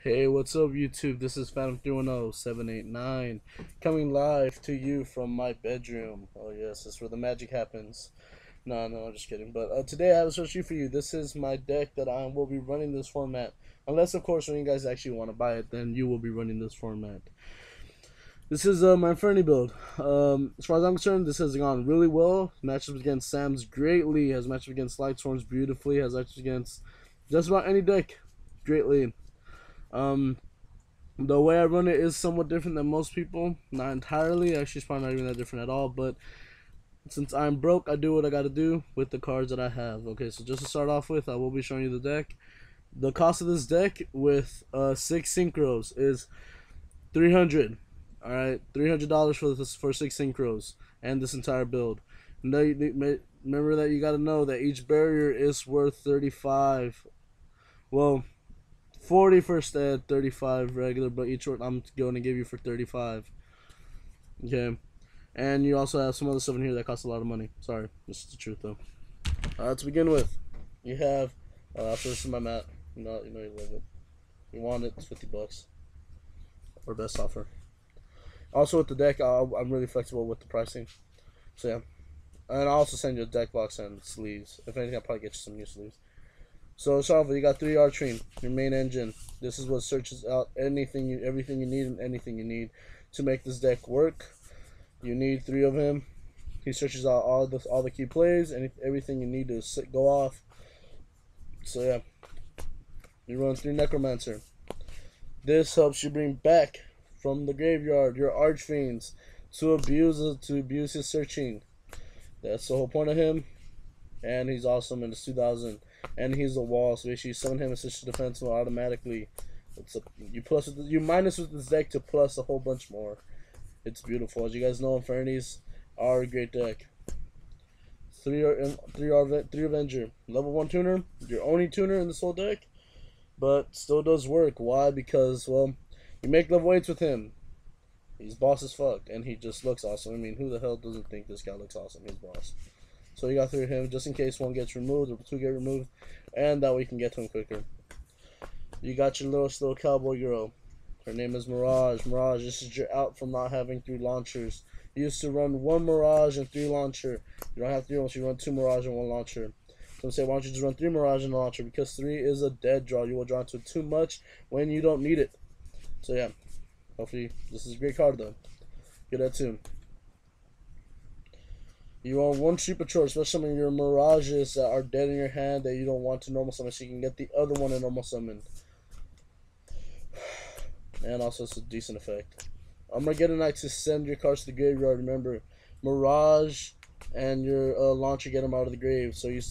Hey, what's up, YouTube? This is Phantom 310789 coming live to you from my bedroom. Oh, yes, that's where the magic happens. No, I'm just kidding. But today I have a search for you. This is my deck that I will be running this format. Unless, of course, when you guys actually want to buy it, then you will be running this format. This is my Infernity build. As far as I'm concerned, this has gone really well. Matchups against Sam's greatly. Has matchups against Lightsworns beautifully. Has matchups against just about any deck greatly. The way I run it is somewhat different than most people. Not entirely. Actually, it's probably not even that different at all. But since I'm broke, I do what I gotta do with the cards that I have. Okay, so just to start off with, I will be showing you the deck. The cost of this deck with 6 synchros is $300. All right, $300 for 6 synchros and this entire build. Now, remember that you gotta know that each barrier is worth 35. Well, 40 for stead, 35 regular, but each one I'm going to give you for 35. Okay, and you also have some other stuff in here that costs a lot of money. Sorry, this is the truth though. To begin with, you have so this is my mat. You know you love it. You want it? It's $50 or best offer. Also with the deck, I'm really flexible with the pricing. So yeah, and I'll also send you a deck box and sleeves. If anything, I'll probably get you some new sleeves. So start off with, you got 3 Archfiend, your main engine. This is what searches out everything you need and anything you need to make this deck work. You need 3 of him. He searches out all the key plays and everything you need to go off. So yeah, you run 3 Necromancer. This helps you bring back from the graveyard your Archfiends to abuse his searching. That's the whole point of him. And he's awesome in the 2000. And he's a wall, so basically you summon him and switch to defensive automatically. You minus with this deck to plus a whole bunch more. It's beautiful. As you guys know, Infernities are a great deck. 3 Avenger, level 1 tuner, your only tuner in this whole deck, but still does work. Why? Because, well, you make level 8s with him. He's boss as fuck, and he just looks awesome. I mean, who the hell doesn't think this guy looks awesome? He's boss. So you got 3 of him, just in case 1 gets removed or 2 get removed, and that way you can get to him quicker. You got your little cowboy girl. Her name is Mirage. Mirage, this is your out from not having 3 launchers. You used to run 1 Mirage and 3 launcher. You don't have 3 once you run 2 Mirage and 1 launcher. So I'm saying, why don't you just run 3 Mirage and a launcher? Because 3 is a dead draw. You will draw into it too much when you don't need it. So yeah, hopefully this is a great card though. Get that too. You want 1 Street Patrol, especially some of your Mirages that are dead in your hand that you don't want to normal summon, so you can get the other one in normal summon. And also it's a decent effect. Armageddonite to send your cards to the graveyard. Remember, Mirage and your launcher get them out of the grave. So you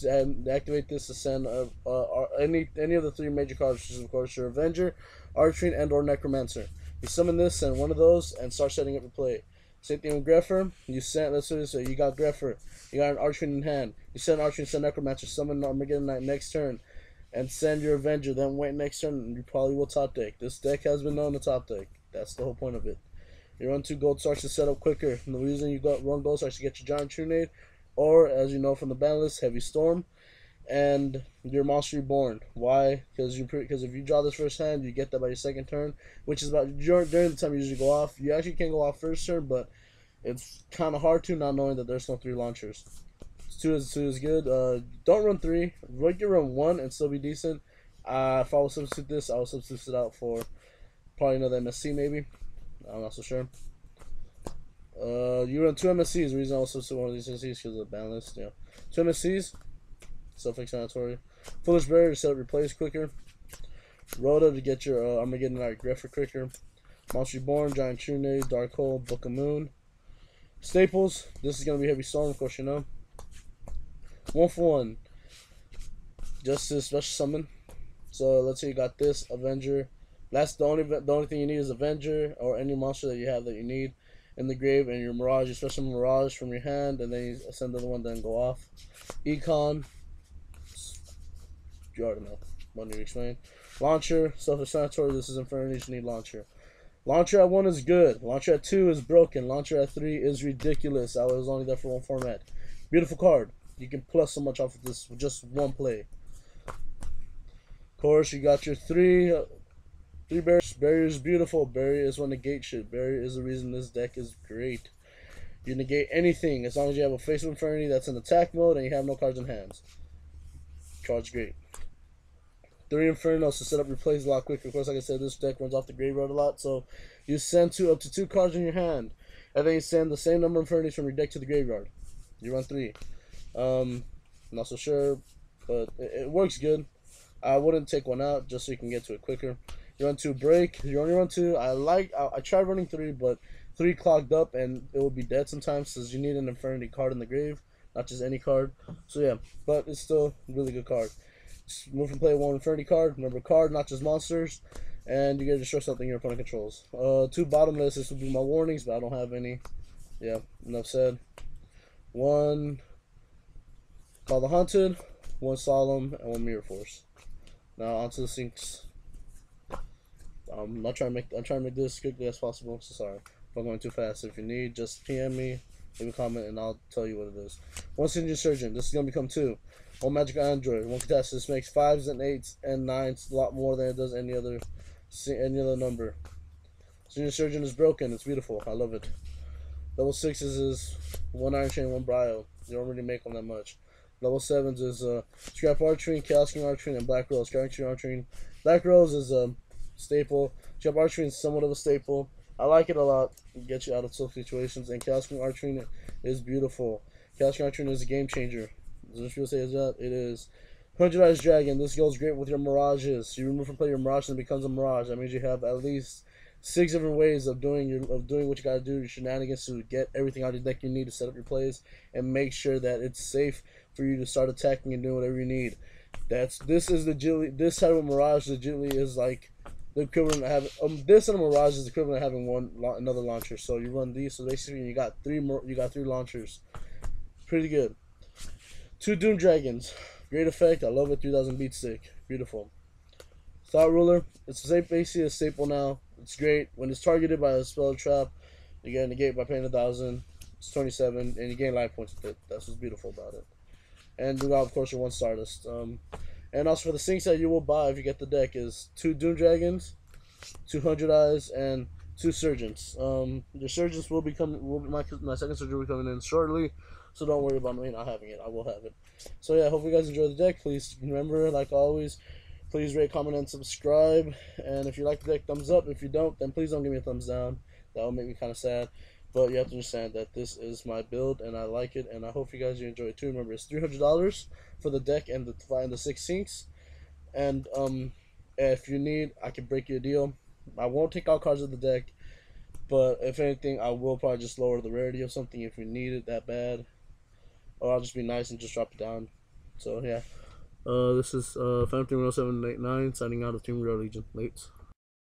activate this to send any of the 3 major cards, which is of course your Avenger, Archfiend, and or Necromancer. You summon this, send 1 of those, and start setting up your play. Same thing with Greffer. You sent, let's do this way. You got Greffer. You got an Archfiend in hand. You send Archfiend, send Necromancer, summon Armageddonite next turn, and send your Avenger. Then wait next turn, and you probably will top deck. This deck has been known to top deck. That's the whole point of it. You run 2 Gold Stars to set up quicker. And the reason you run Gold Stars to get your Giant Trunade, or as you know from the ban list, Heavy Storm, and your Monster Reborn. Why? Because if you draw this first hand, you get that by your 2nd turn, which is about during the time you usually go off. You actually can go off first turn, but it's kind of hard to, not knowing that there's no 3 launchers. 2 is good. Don't run 3. You can run 1 and still be decent. If I will substitute this, I will substitute it out for probably another MSC maybe. I'm not so sure. You run 2 MSCs. The reason I will substitute one of these MSCs is because of the ban list. Yeah, 2 MSCs. Self-explanatory. Foolish Barrier to set up your plays quicker. Rhoda to get your Armageddonite Greffer quicker. Monster Reborn, Giant Trunade, Dark Hole, Book of Moon. Staples. This is gonna be Heavy Storm, of course you know. 1 for 1. Just a special summon. So let's say you got this Avenger. That's the only thing you need is Avenger or any monster that you have that you need in the grave, and your Mirage, you special Mirage from your hand, and then you send the other one, then go off. Econ. You already know. What need to explain. Launcher, self-explanatory. This is Infernity. You need Launcher. Launcher at 1 is good. Launcher at 2 is broken. Launcher at 3 is ridiculous. I was only there for 1 format. Beautiful card. You can plus so much off of this with just 1 play. Of course, you got your 3 3 barriers. Barrier is beautiful. Barrier is when negate shit. Barrier is the reason this deck is great. You negate anything as long as you have a Face of Infernity that's in attack mode and you have no cards in hands. Card's great. 3 Infernos to set up your plays a lot quicker. Of course, like I said, this deck runs off the graveyard a lot, so you send up to 2 cards in your hand, and then you send the same number of Infernities from your deck to the graveyard. You run 3. Not so sure, but it works good. I wouldn't take one out just so you can get to it quicker. You run 2 break. You only run 2. I tried running 3, but 3 clogged up and it will be dead sometimes because you need an Infernity card in the grave, not just any card. So yeah, but it's still a really good card. Just move and play 1 Infernity card. Remember, card, not just monsters, and you get to destroy something your opponent controls. 2 bottomless. This would be my warnings, but I don't have any. Yeah, enough said. 1 Call the Haunted, 1 Solemn, and 1 Mirror Force. Now onto the sinks. I'm trying to make this as quickly as possible. So sorry if I'm going too fast. If you need, just PM me, leave a comment, and I'll tell you what it is. 1 Stygian Sergent. This is gonna become 2. 1 Magical Android. 1 Contest. This makes 5s and 8s and 9s a lot more than it does any other number. Stygian Sergent is broken. It's beautiful. I love it. Level 6s is 1 Iron Chain, 1 Brio. You don't really make them that much. Level 7s is Scrap Archery, Chaos King Archery, and Black Rose. Scrap King Archery. Black Rose is a staple. Scrap Archery is somewhat of a staple. I like it a lot. It gets you out of tough situations. And Chaos King Archery is beautiful. Chaos King Archery is a game changer. Does people say is that? It is. 100 Dragon. This goes great with your mirages. You remove from play your mirage and it becomes a mirage. That means you have at least 6 different ways of doing what you gotta do, your shenanigans, to get everything out of your deck you need to set up your plays and make sure that it's safe for you to start attacking and doing whatever you need. This type of mirage legitimately is like the equivalent of having this and a mirage is the equivalent of having another launcher. So you run these, so basically you got 3 launchers. Pretty good. 2 Doom Dragons. Great effect. I love it. 3000 beat stick. Beautiful. Thought Ruler. It's basically a staple now. It's great. When it's targeted by a spell trap, you get a negate by paying 1,000. It's 27, and you gain life points with it. That's what's beautiful about it. And you got, of course, your 1 Stardust. And also for the sinks that you will buy if you get the deck is 2 Doom Dragons, 200 Eyes, and 2 Sergents. Your Sergents will be coming. My second Sergeant will be coming in shortly, so don't worry about me not having it. I will have it. So yeah, hope you guys enjoy the deck. Please remember, like always, please rate, comment, and subscribe. And if you like the deck, thumbs up. If you don't, then please don't give me a thumbs down. That will make me kind of sad. But you have to understand that this is my build, and I like it, and I hope you guys enjoy it too. Remember, it's $300 for the deck and the 6 sinks. And if you need, I can break you a deal. I won't take out cards of the deck, but if anything, I will probably just lower the rarity of something if you need it that bad. Or I'll just be nice and just drop it down. So yeah. This is 5310789 signing out of Team Real Legion. Late.